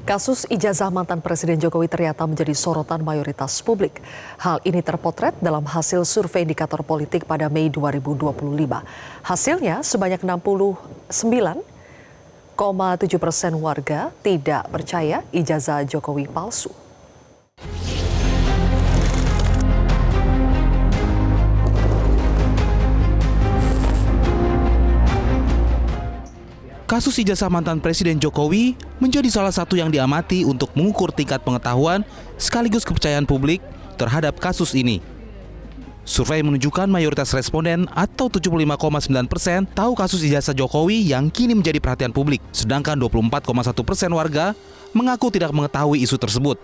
Kasus ijazah mantan Presiden Jokowi ternyata menjadi sorotan mayoritas publik. Hal ini terpotret dalam hasil survei indikator politik pada Mei 2025. Hasilnya sebanyak 69,7% warga tidak percaya ijazah Jokowi palsu. Kasus ijazah mantan Presiden Jokowi menjadi salah satu yang diamati untuk mengukur tingkat pengetahuan sekaligus kepercayaan publik terhadap kasus ini. Survei menunjukkan mayoritas responden atau 75,9% tahu kasus ijazah Jokowi yang kini menjadi perhatian publik, sedangkan 24,1% warga mengaku tidak mengetahui isu tersebut.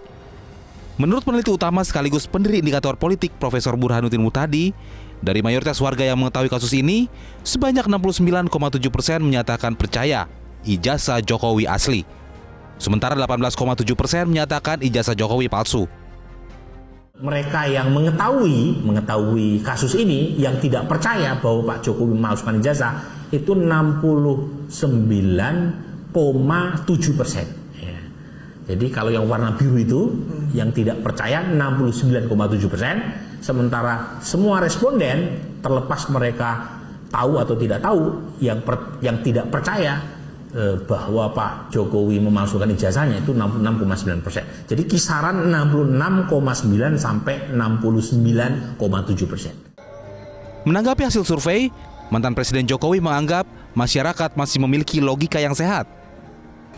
Menurut peneliti utama sekaligus pendiri indikator politik Profesor Burhanuddin Muhtadi, dari mayoritas warga yang mengetahui kasus ini, sebanyak 69,7% menyatakan percaya ijazah Jokowi asli. Sementara 18,7% menyatakan ijazah Jokowi palsu. Mereka yang mengetahui kasus ini, yang tidak percaya bahwa Pak Jokowi memalsukan ijazah, itu 69,7%. Jadi kalau yang warna biru itu, yang tidak percaya 69,7%, sementara semua responden terlepas mereka tahu atau tidak tahu, yang tidak percaya bahwa Pak Jokowi memalsukan ijazahnya itu 66,9%. Jadi kisaran 66,9 sampai 69,7%. Menanggapi hasil survei, mantan Presiden Jokowi menganggap masyarakat masih memiliki logika yang sehat.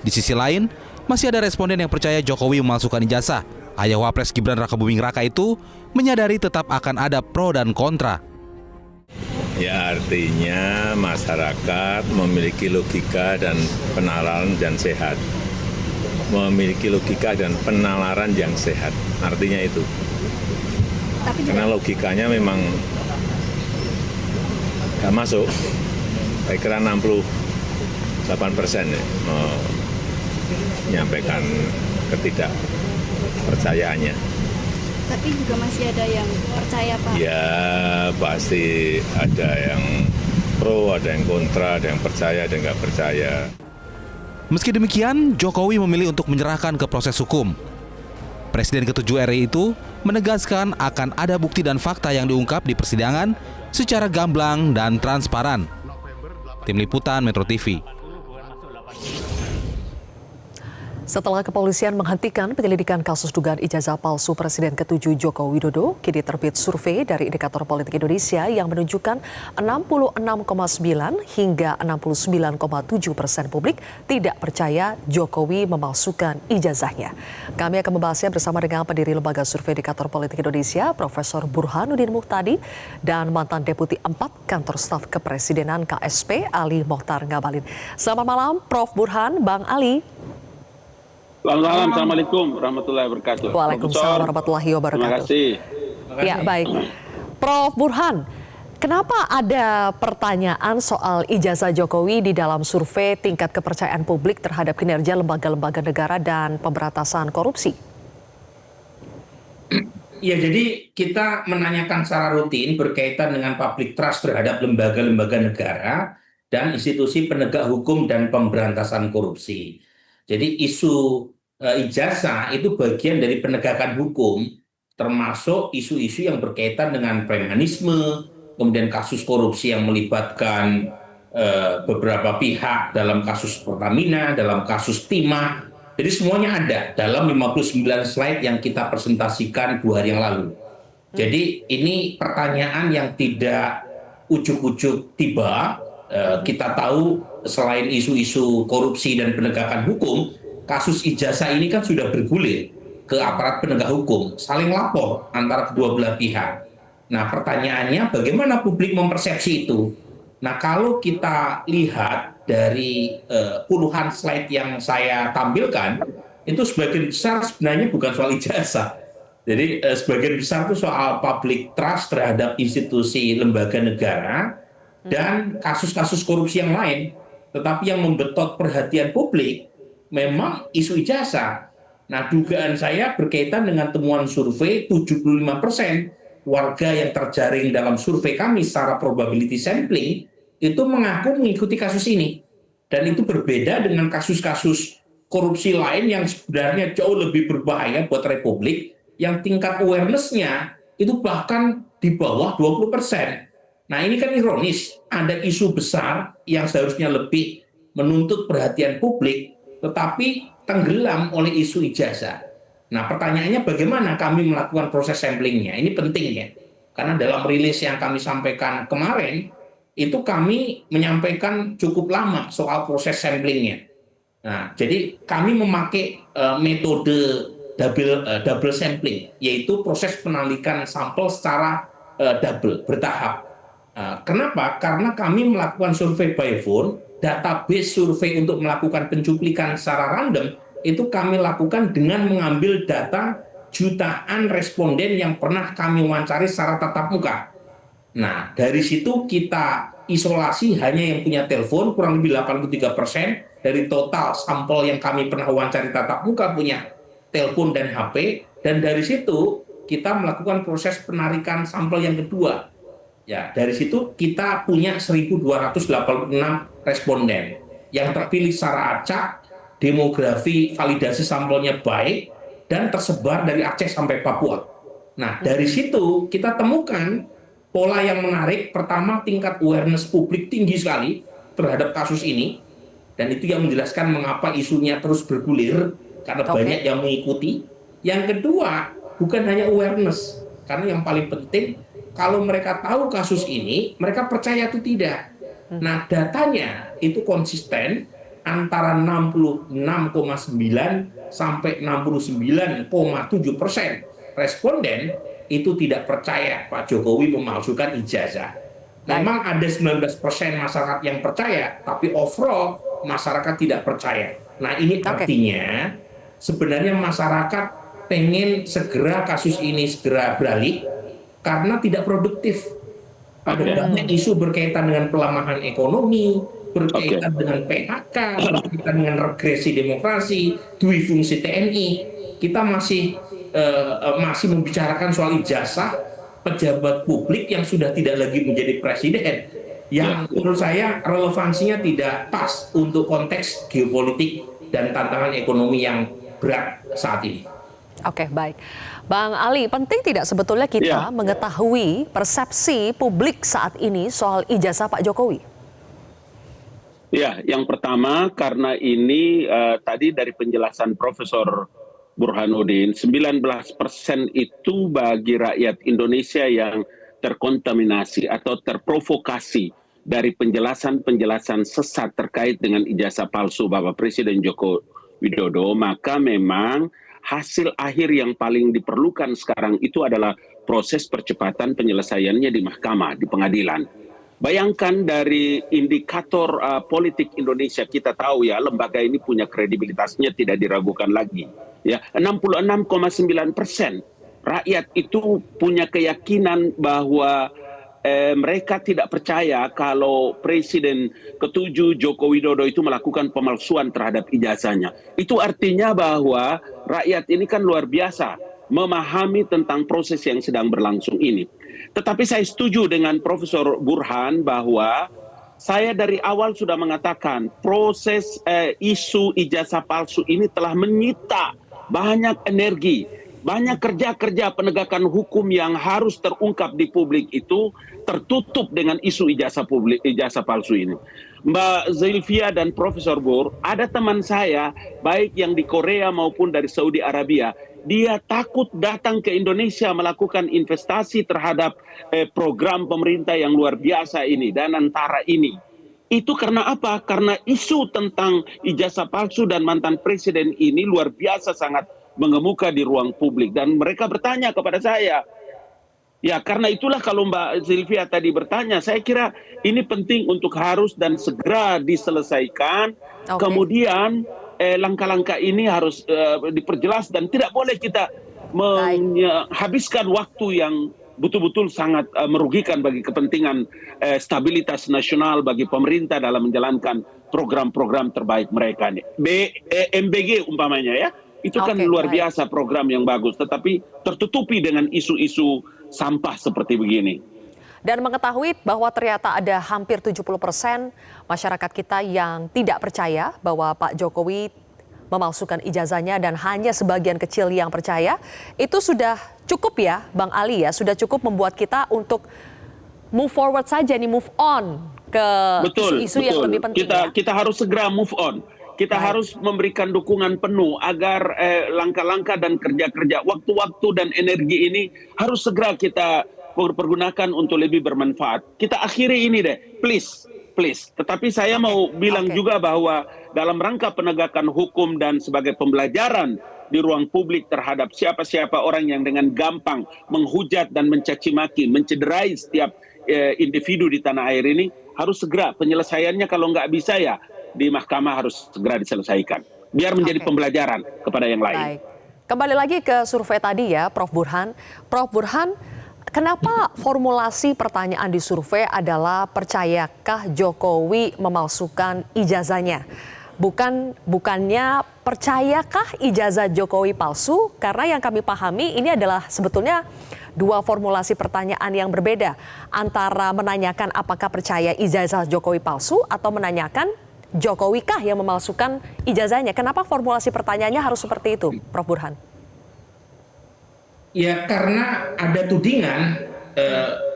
Di sisi lain, masih ada responden yang percaya Jokowi memalsukan ijazah. Ayah Wapres Gibran Rakabuming Raka itu menyadari tetap akan ada pro dan kontra. Ya, artinya masyarakat memiliki logika dan penalaran yang sehat. Memiliki logika dan penalaran yang sehat. Artinya itu. Karena logikanya memang nggak masuk. Saya kira 68% ya, menyampaikan ketidakpercayaannya. Tapi juga masih ada yang percaya, Pak? Ya, pasti ada yang pro, ada yang kontra, ada yang percaya, ada yang nggak percaya. Meski demikian, Jokowi memilih untuk menyerahkan ke proses hukum. Presiden ke-7 RI itu menegaskan akan ada bukti dan fakta yang diungkap di persidangan secara gamblang dan transparan. Tim Liputan Metro TV. Setelah kepolisian menghentikan penyelidikan kasus dugaan ijazah palsu Presiden ke-7 Joko Widodo, kini terbit survei dari Indikator Politik Indonesia yang menunjukkan 66,9 hingga 69,7% publik tidak percaya Jokowi memalsukan ijazahnya. Kami akan membahasnya bersama dengan pendiri Lembaga Survei Indikator Politik Indonesia, Profesor Burhanuddin Muhtadi, dan mantan Deputi 4 Kantor Staf Kepresidenan KSP, Ali Mohtar Ngabalin. Selamat malam, Prof. Burhan, Bang Ali. Selamat malam, Assalamualaikum warahmatullahi wabarakatuh. Waalaikumsalam warahmatullahi wabarakatuh. Terima kasih. Ya, baik. Prof. Burhan, kenapa ada pertanyaan soal ijazah Jokowi di dalam survei tingkat kepercayaan publik terhadap kinerja lembaga-lembaga negara dan pemberantasan korupsi? Ya, jadi kita menanyakan secara rutin berkaitan dengan public trust terhadap lembaga-lembaga negara dan institusi penegak hukum dan pemberantasan korupsi. Jadi isu ijazah itu bagian dari penegakan hukum, termasuk isu-isu yang berkaitan dengan premanisme, kemudian kasus korupsi yang melibatkan beberapa pihak dalam kasus Pertamina, dalam kasus Timah. Jadi semuanya ada dalam 59 slide yang kita presentasikan 2 hari yang lalu. Jadi ini pertanyaan yang tidak ujuk-ujuk tiba. Kita tahu selain isu-isu korupsi dan penegakan hukum, kasus ijazah ini kan sudah bergulir ke aparat penegak hukum, saling lapor antara kedua belah pihak. Nah, pertanyaannya bagaimana publik mempersepsi itu? Nah, kalau kita lihat dari puluhan slide yang saya tampilkan, itu sebagian besar sebenarnya bukan soal ijazah. Jadi sebagian besar itu soal public trust terhadap institusi lembaga negara dan kasus-kasus korupsi yang lain. Tetapi yang membetot perhatian publik memang isu ijazah. Nah, dugaan saya berkaitan dengan temuan survei 75% warga yang terjaring dalam survei kami secara probability sampling itu mengaku mengikuti kasus ini. Dan itu berbeda dengan kasus-kasus korupsi lain yang sebenarnya jauh lebih berbahaya buat Republik, yang tingkat awareness-nya itu bahkan di bawah 20%. Nah ini kan ironis, ada isu besar yang seharusnya lebih menuntut perhatian publik, tetapi tenggelam oleh isu ijazah. Nah pertanyaannya bagaimana kami melakukan proses samplingnya, ini penting ya. Karena dalam rilis yang kami sampaikan kemarin, itu kami menyampaikan cukup lama soal proses samplingnya. Nah, jadi kami memakai metode double sampling, yaitu proses penalikan sampel secara double, bertahap. Kenapa? Karena kami melakukan survei by phone, database survei untuk melakukan pencuplikan secara random, itu kami lakukan dengan mengambil data jutaan responden yang pernah kami wawancari secara tatap muka. Nah, dari situ kita isolasi hanya yang punya telepon, kurang lebih 83% dari total sampel yang kami pernah wawancari tatap muka punya telepon dan HP, dan dari situ kita melakukan proses penarikan sampel yang kedua. Ya, dari situ kita punya 1.286 responden yang terpilih secara acak, demografi validasi sampelnya baik, dan tersebar dari Aceh sampai Papua. Nah, dari situ kita temukan pola yang menarik. Pertama, tingkat awareness publik tinggi sekali terhadap kasus ini, dan itu yang menjelaskan mengapa isunya terus bergulir, karena banyak yang mengikuti. Yang kedua, bukan hanya awareness, karena yang paling penting, kalau mereka tahu kasus ini, mereka percaya atau tidak. Nah, datanya itu konsisten antara 66,9 sampai 69,7% responden itu tidak percaya Pak Jokowi memalsukan ijazah. Memang ada 19% masyarakat yang percaya, tapi overall masyarakat tidak percaya. Nah, ini artinya sebenarnya masyarakat pengen segera kasus ini segera beralih karena tidak produktif. Ada banyak isu berkaitan dengan pelemahan ekonomi, berkaitan dengan PHK, berkaitan dengan regresi demokrasi, dui fungsi TNI. Kita masih membicarakan soal ijazah pejabat publik yang sudah tidak lagi menjadi presiden, yang menurut saya relevansinya tidak pas untuk konteks geopolitik dan tantangan ekonomi yang berat saat ini. Oke, baik. Bang Ali, penting tidak sebetulnya kita mengetahui persepsi publik saat ini soal ijazah Pak Jokowi? Ya, yang pertama karena ini tadi dari penjelasan Profesor Burhanuddin, 19% itu bagi rakyat Indonesia yang terkontaminasi atau terprovokasi dari penjelasan-penjelasan sesat terkait dengan ijazah palsu Bapak Presiden Joko Widodo, maka memang hasil akhir yang paling diperlukan sekarang itu adalah proses percepatan penyelesaiannya di mahkamah, di pengadilan. Bayangkan dari indikator politik Indonesia, kita tahu ya lembaga ini punya kredibilitasnya tidak diragukan lagi. Ya, 66,9% rakyat itu punya keyakinan bahwa mereka tidak percaya kalau Presiden ke-7 Joko Widodo itu melakukan pemalsuan terhadap ijazahnya. Itu artinya bahwa rakyat ini kan luar biasa memahami tentang proses yang sedang berlangsung ini. Tetapi saya setuju dengan Profesor Burhan bahwa saya dari awal sudah mengatakan proses isu ijazah palsu ini telah menyita banyak energi, banyak kerja-kerja penegakan hukum yang harus terungkap di publik itu tertutup dengan isu ijazah palsu ini. Mbak Zilvia dan Profesor Bur, ada teman saya baik yang di Korea maupun dari Saudi Arabia, dia takut datang ke Indonesia melakukan investasi terhadap program pemerintah yang luar biasa ini, Danantara ini. Itu karena apa? Karena isu tentang ijazah palsu dan mantan presiden ini luar biasa sangat mengemuka di ruang publik. Dan mereka bertanya kepada saya, ya karena itulah kalau Mbak Zilvia tadi bertanya, saya kira ini penting untuk harus dan segera diselesaikan. Kemudian langkah-langkah ini harus diperjelas dan tidak boleh kita menghabiskan waktu yang betul-betul sangat merugikan bagi kepentingan stabilitas nasional bagi pemerintah dalam menjalankan program-program terbaik mereka. MBG umpamanya ya, itu kan luar biasa program yang bagus, tetapi tertutupi dengan isu-isu sampah seperti begini. Dan mengetahui bahwa ternyata ada hampir 70% masyarakat kita yang tidak percaya bahwa Pak Jokowi memalsukan ijazahnya dan hanya sebagian kecil yang percaya, itu sudah cukup ya Bang Ali ya, sudah cukup membuat kita untuk move forward saja nih, move on ke isu-isu yang lebih penting. Kita harus segera move on. Kita harus memberikan dukungan penuh agar langkah-langkah dan kerja-kerja, waktu-waktu dan energi ini harus segera kita pergunakan untuk lebih bermanfaat. Kita akhiri ini deh, please. Tetapi saya mau bilang juga bahwa dalam rangka penegakan hukum dan sebagai pembelajaran di ruang publik terhadap siapa-siapa orang yang dengan gampang menghujat dan mencaci maki, mencederai setiap individu di tanah air ini, harus segera penyelesaiannya, kalau nggak bisa ya di mahkamah harus segera diselesaikan. Biar menjadi pembelajaran kepada yang lain. Baik. Kembali lagi ke survei tadi ya Prof Burhan. Prof Burhan, kenapa formulasi pertanyaan di survei adalah percayakah Jokowi memalsukan ijazahnya? Bukannya percayakah ijazah Jokowi palsu? Karena yang kami pahami ini adalah sebetulnya dua formulasi pertanyaan yang berbeda. Antara menanyakan apakah percaya ijazah Jokowi palsu atau menanyakan Jokowi kah yang memalsukan ijazahnya? Kenapa formulasi pertanyaannya harus seperti itu, Prof Burhan? Ya karena ada tudingan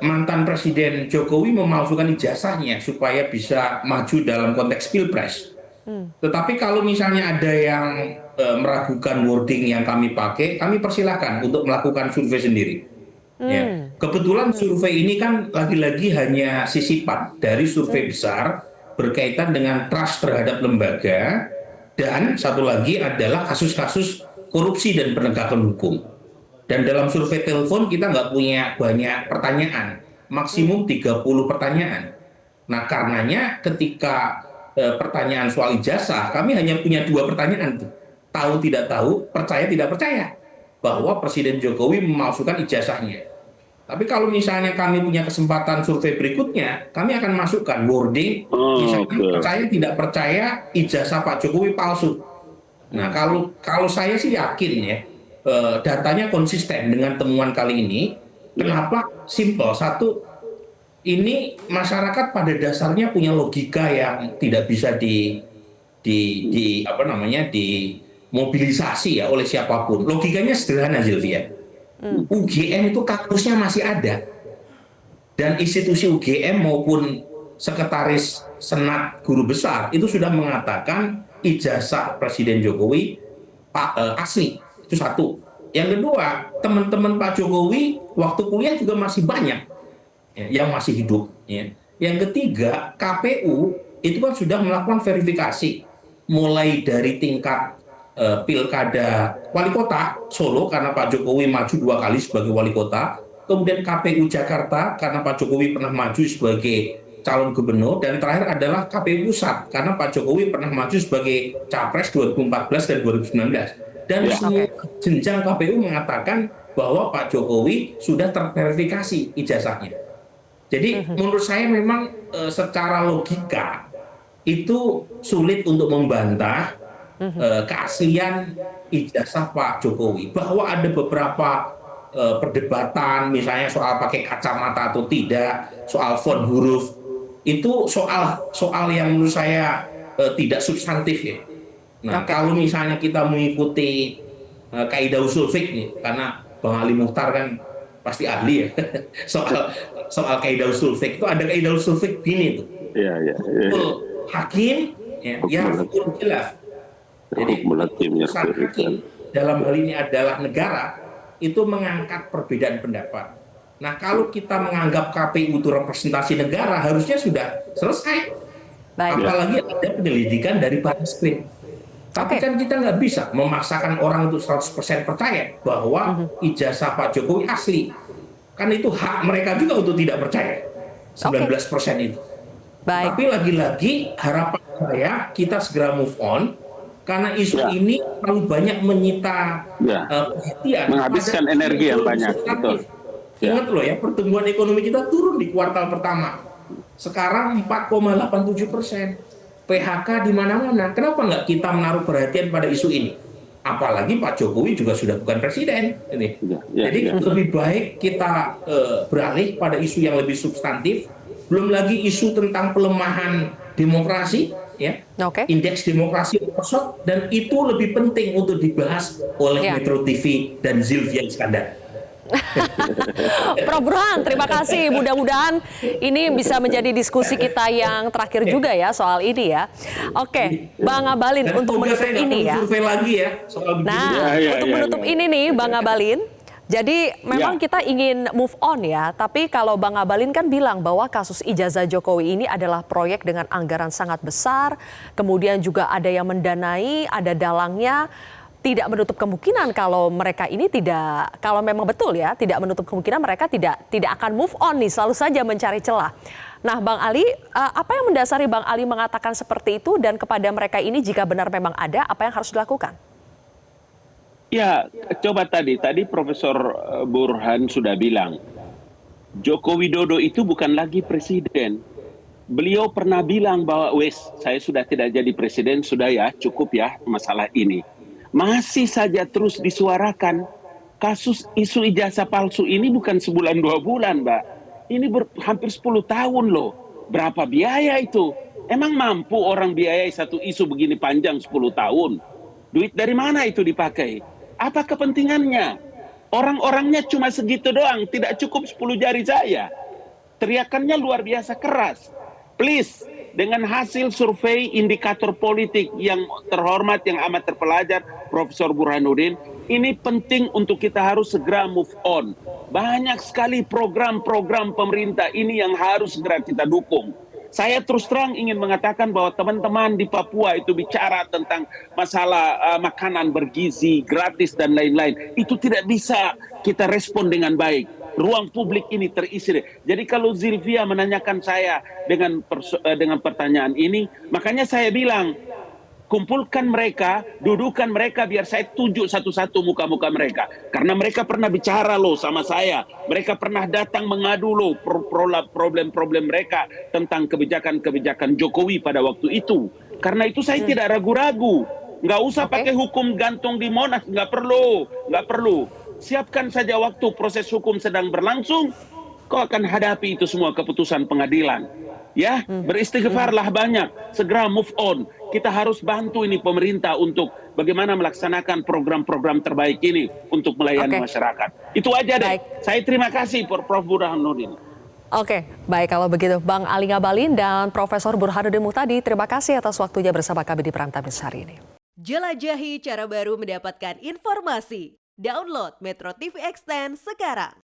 mantan Presiden Jokowi memalsukan ijazahnya supaya bisa maju dalam konteks Pilpres. Tetapi kalau misalnya ada yang meragukan wording yang kami pakai, kami persilahkan untuk melakukan survei sendiri. Ya. Kebetulan survei ini kan lagi-lagi hanya sisipan dari survei besar berkaitan dengan trust terhadap lembaga, dan satu lagi adalah kasus-kasus korupsi dan penegakan hukum. Dan dalam survei telepon kita nggak punya banyak pertanyaan, maksimum 30 pertanyaan. Nah karenanya ketika pertanyaan soal ijazah, kami hanya punya 2 pertanyaan. Tahu tidak tahu, percaya tidak percaya bahwa Presiden Jokowi memalsukan ijazahnya. Tapi kalau misalnya kami punya kesempatan survei berikutnya, kami akan masukkan wording, misalnya percaya tidak percaya ijazah Pak Jokowi palsu. Nah kalau saya sih yakin ya, datanya konsisten dengan temuan kali ini. Kenapa? Simple. Satu, ini masyarakat pada dasarnya punya logika yang tidak bisa dimobilisasi ya oleh siapapun. Logikanya sederhana, Zilvia. UGM itu kampusnya masih ada, dan institusi UGM maupun sekretaris senat guru besar itu sudah mengatakan ijazah Presiden Jokowi asli. Itu satu. Yang kedua, teman-teman Pak Jokowi waktu kuliah juga masih banyak ya, yang masih hidup. Ya. Yang ketiga, KPU itu kan sudah melakukan verifikasi mulai dari tingkat pilkada wali kota Solo karena Pak Jokowi maju 2 kali sebagai wali kota, kemudian KPU Jakarta karena Pak Jokowi pernah maju sebagai calon gubernur, dan terakhir adalah KPU Pusat karena Pak Jokowi pernah maju sebagai capres 2014 dan 2019. Dan semua jenjang KPU mengatakan bahwa Pak Jokowi sudah terverifikasi ijazahnya. Jadi menurut saya memang secara logika itu sulit untuk membantah keaslian ijazah Pak Jokowi. Bahwa ada beberapa perdebatan, misalnya soal pakai kacamata atau tidak, soal font huruf, itu soal yang menurut saya tidak substantif ya. Nah, kalau misalnya kita mengikuti kaidah usul fiqh nih, karena Bang Ali Mukhtar kan pasti ahli ya soal kaidah usul fiqh, itu ada kaidah usul fiqh gini tuh. Hakim yang hukum khilaf. Jadi urusan hakim dalam hal ini adalah negara itu mengangkat perbedaan pendapat. Nah, kalau kita menganggap KPU itu representasi negara, harusnya sudah selesai. Apalagi ada penyelidikan dari Baris-Krim. Tapi kan kita nggak bisa memaksakan orang untuk 100% percaya bahwa ijazah Pak Jokowi asli. Kan itu hak mereka juga untuk tidak percaya. 19% itu. Tapi lagi-lagi harapan saya kita segera move on. Karena isu ini terlalu banyak menyita perhatian. Menghabiskan energi yang banyak. Ingat loh ya, pertumbuhan ekonomi kita turun di kuartal pertama. Sekarang 4,87%. PHK di mana-mana. Kenapa nggak kita menaruh perhatian pada isu ini? Apalagi Pak Jokowi juga sudah bukan presiden. Jadi lebih baik kita beralih pada isu yang lebih substantif. Belum lagi isu tentang pelemahan demokrasi, ya. Oke. Indeks demokrasi merosot dan itu lebih penting untuk dibahas oleh Ya. Metro TV dan Zilvia Iskandar. Prof. Burhan, terima kasih. Mudah-mudahan ini bisa menjadi diskusi kita yang terakhir juga ya soal ini ya. Oke, Bang Abalin, Dan untuk semoga menutup saya nggak ini perlu ya. survei lagi ya soal begini. Nah, untuk menutup ini nih Bang Abalin, jadi memang kita ingin move on ya, tapi kalau Bang Abalin kan bilang bahwa kasus ijazah Jokowi ini adalah proyek dengan anggaran sangat besar, kemudian juga ada yang mendanai, ada dalangnya, tidak menutup kemungkinan kalau mereka ini tidak, kalau memang betul ya, tidak menutup kemungkinan mereka tidak akan move on nih, selalu saja mencari celah. Nah, Bang Ali, apa yang mendasari Bang Ali mengatakan seperti itu dan kepada mereka ini jika benar memang ada, apa yang harus dilakukan? Ya, coba tadi Profesor Burhan sudah bilang, Joko Widodo itu bukan lagi presiden. Beliau pernah bilang bahwa, saya sudah tidak jadi presiden, sudah ya, cukup ya masalah ini. Masih saja terus disuarakan. Kasus isu ijazah palsu ini bukan sebulan 2 bulan, Mbak. Ini hampir 10 tahun loh. Berapa biaya itu? Emang mampu orang biayai satu isu begini panjang 10 tahun? Duit dari mana itu dipakai? Apa kepentingannya? Orang-orangnya cuma segitu doang, tidak cukup 10 jari saya. Teriakannya luar biasa keras. Please, dengan hasil survei indikator politik yang terhormat, yang amat terpelajar, Profesor Burhanuddin, ini penting untuk kita harus segera move on. Banyak sekali program-program pemerintah ini yang harus segera kita dukung. Saya terus terang ingin mengatakan bahwa teman-teman di Papua itu bicara tentang masalah makanan bergizi, gratis dan lain-lain. Itu tidak bisa kita respon dengan baik. Ruang publik ini terisi. Jadi kalau Zilvia menanyakan saya dengan pertanyaan ini, makanya saya bilang, kumpulkan mereka, dudukan mereka biar saya tunjuk satu-satu muka-muka mereka. Karena mereka pernah bicara loh sama saya. Mereka pernah datang mengadu loh problem-problem mereka tentang kebijakan-kebijakan Jokowi pada waktu itu. Karena itu saya tidak ragu-ragu. Nggak usah pakai hukum gantung di Monas, nggak perlu. Siapkan saja waktu proses hukum sedang berlangsung, kau akan hadapi itu semua keputusan pengadilan. Ya, beristighfarlah banyak, segera move on. Kita harus bantu ini pemerintah untuk bagaimana melaksanakan program-program terbaik ini untuk melayani masyarakat. Itu aja deh. Saya terima kasih Prof. Burhanuddin. Oke, baik kalau begitu. Bang Ali Ngabalin dan Profesor Burhanuddin Muhtadi, terima kasih atas waktunya bersama kami di Prime Time hari ini. Jelajahi cara baru mendapatkan informasi. Download Metro TV Extend sekarang.